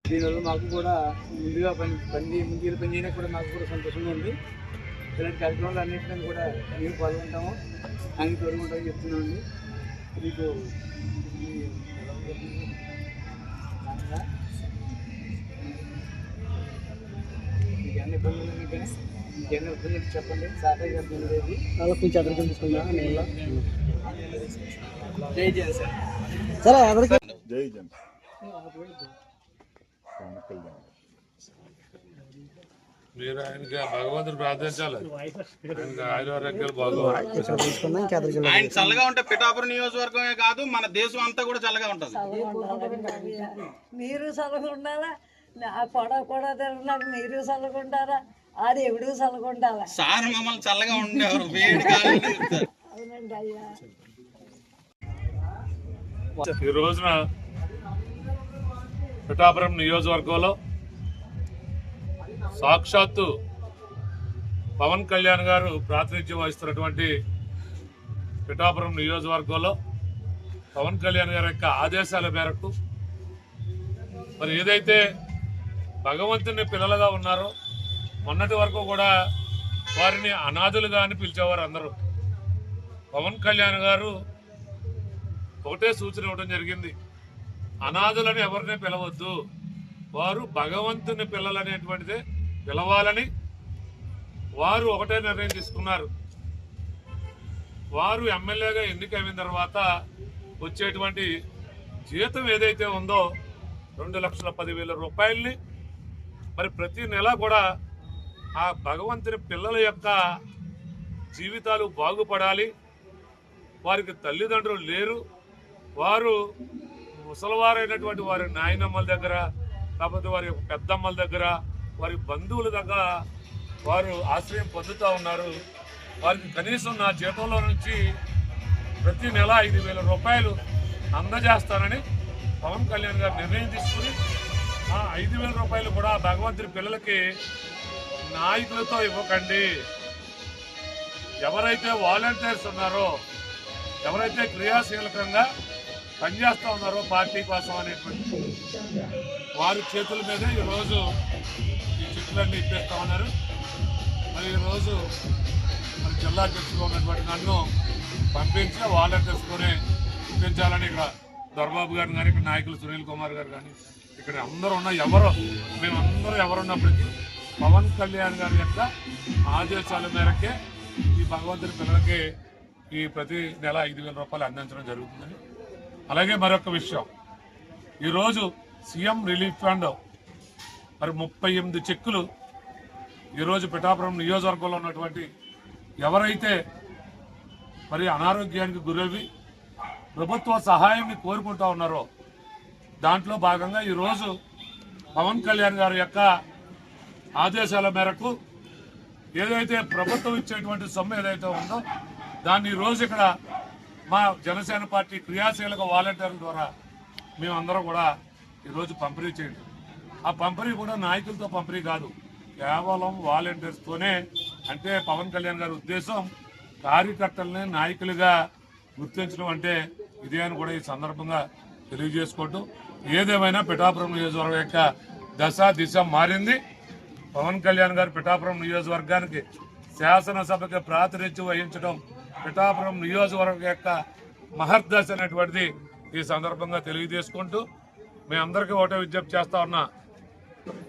దీనివల్ల మాకు కూడా ముందుగా ముందుగా పని చేయడానికి కూడా మాకు కూడా సంతోషంగా ఉంది. ఇలాంటి కార్యక్రమాలు అన్నింటినీ కూడా మేము పాల్గొంటాము, అన్ని తోడుకుంటామని చెప్తున్నామండి. మీకు అన్ని ఇబ్బందులు ఇంకేమైనా ఇబ్బందులు చెప్పండి. సాటర్డే ఇబ్బంది లేదు, కొంచెం ఎదురు తీసుకుందా జై జన్ సార్. సరే ఎవరికి జై జన్. మీరు ఆయనకి భగవంతుడు ప్రార్థించాలి, ఆయురారోగ్యాలు బాగోవాలి. ఆయన చల్లగా ఉంటే పిఠాపురం నియోజకవర్గమే కాదు మన దేశం అంతా కూడా చల్లగా ఉంటుంది. మీరు చల్లగా ఉండాలా, నా కూడా తిరగడానికి మీరు చల్లగా ఉంటారా, ఆ దేవుడు చల్లగా ఉండాలా. సార్ మమ్మల్ని చల్లగా ఉండేవారు. అవునండి అయ్యా. ఈ రోజున పిఠాపురం నియోజకవర్గంలో సాక్షాత్తు పవన్ కళ్యాణ్ గారు ప్రాతినిధ్యం వహిస్తున్నటువంటి పిఠాపురం నియోజకవర్గంలో పవన్ కళ్యాణ్ గారి యొక్క ఆదేశాల మేరకు మరి ఏదైతే భగవంతుని పిల్లలుగా ఉన్నారో మొన్నటి వరకు కూడా వారిని అనాథులుగా అని పిలిచేవారు అందరూ. పవన్ కళ్యాణ్ గారు ఒకటే సూచన ఇవ్వడం జరిగింది, అనాథులని ఎవరిని పిలవద్దు, వారు భగవంతుని పిల్లలనేటువంటిదే పిలవాలని వారు ఒకటే నిర్ణయం తీసుకున్నారు. వారు ఎమ్మెల్యేగా ఎన్నికైన తర్వాత వచ్చేటువంటి జీతం ఏదైతే ఉందో 2,10,000 రూపాయలని మరి ప్రతి నెల కూడా ఆ భగవంతుని పిల్లల యొక్క జీవితాలు బాగుపడాలి, వారికి తల్లిదండ్రులు లేరు, వారు ముసలివారైనటువంటి వారి నాయనమ్మల దగ్గర లేకపోతే వారి పెద్దమ్మల దగ్గర వారి బంధువుల దగ్గర వారు ఆశ్రయం పొందుతూ ఉన్నారు. వారికి కనీసం నా జీతంలో నుంచి ప్రతి నెల 5,000 రూపాయలు అందజేస్తానని పవన్ కళ్యాణ్ గారు నిర్ణయం తీసుకుని ఆ 5,000 రూపాయలు కూడా భగవంతుని పిల్లలకి నాయకులతో ఇవ్వకండి, ఎవరైతే వాలంటీర్స్ ఉన్నారో ఎవరైతే క్రియాశీలకంగా పనిచేస్తూ ఉన్నారో పార్టీ కోసం అనేటువంటి వారి చేతుల మీదే ఈరోజు ఈ చెట్లన్నీ ఇప్పేస్తా ఉన్నారు. మరి ఈరోజు మరి జిల్లా అధ్యక్షులుగా ఉన్నటువంటి నన్ను పంపించి వాలంటీర్స్తోనే ఇప్పించాలని ఇక్కడ దొరబాబు గారు కానీ ఇక్కడ నాయకులు సునీల్ కుమార్ గారు కానీ ఇక్కడ అందరూ ఉన్న మేమందరూ ఎవరున్నప్పటికీ పవన్ కళ్యాణ్ గారి యొక్క ఆదేశాల మేరకే ఈ భగవంతుని పిల్లలకి ఈ ప్రతి నెల 5,000 రూపాయలు అందించడం జరుగుతుందని. అలాగే మరొక విషయం, ఈరోజు సీఎం రిలీఫ్ ఫండ్ మరి 38 చెక్కులు ఈరోజు పిఠాపురం నియోజకవర్గంలో ఉన్నటువంటి ఎవరైతే మరి అనారోగ్యానికి గురవి ప్రభుత్వ సహాయాన్ని కోరుకుంటూ ఉన్నారో దాంట్లో భాగంగా ఈరోజు పవన్ కళ్యాణ్ గారి యొక్క ఆదేశాల మేరకు ఏదైతే ప్రభుత్వం ఇచ్చేటువంటి సొమ్ము ఏదైతే ఉందో దాన్ని ఈరోజు ఇక్కడ మా జనసేన పార్టీ క్రియాశీలక వాలంటీర్ల ద్వారా మేమందరం కూడా ఈరోజు పంపిణీ చేయండి. ఆ పంపిణీ కూడా నాయకులతో పంపిణీ కాదు, కేవలం వాలంటీర్స్తోనే. అంటే పవన్ కళ్యాణ్ గారి ఉద్దేశం కార్యకర్తలని నాయకులుగా గుర్తించడం అంటే ఇదే అని కూడా ఈ సందర్భంగా తెలియజేసుకుంటూ, ఏదేమైనా పిఠాపురం నియోజకవర్గం యొక్క దిశ మారింది. పవన్ కళ్యాణ్ గారు పిఠాపురం నియోజకవర్గానికి శాసనసభకి ప్రాతినిధ్యం వహించడం పిఠాపురం నియోజకవర్గం యొక్క మహర్దశ అనేటువంటిది ఈ సందర్భంగా తెలియజేసుకుంటూ మేమందరికీ ఒకటే విజ్ఞప్తి చేస్తా ఉన్నా.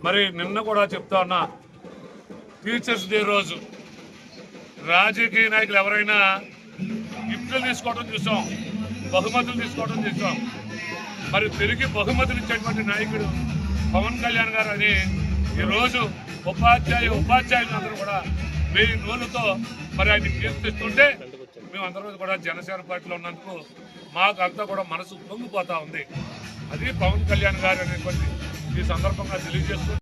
మరి నిన్న కూడా చెప్తా ఉన్నా, టీచర్స్ డే రోజు రాజకీయ నాయకులు ఎవరైనా గిఫ్ట్లు తీసుకోవడం చూసాం, బహుమతులు తీసుకోవడం చూసాం. మరి తిరిగి బహుమతులు ఇచ్చేటువంటి నాయకుడు పవన్ కళ్యాణ్ గారు అని ఈరోజు ఉపాధ్యాయులందరూ కూడా 1000 నోళ్ళతో మరి ఆయన కీర్తిస్తుంటే మేమందరూ కూడా జనసేన పార్టీలో ఉన్నందుకు మాకు అంతా కూడా మనసు పొంగిపోతా ఉంది. అది పవన్ కళ్యాణ్ గారు అనేటువంటి ఈ సందర్భంగా తెలియజేస్తూ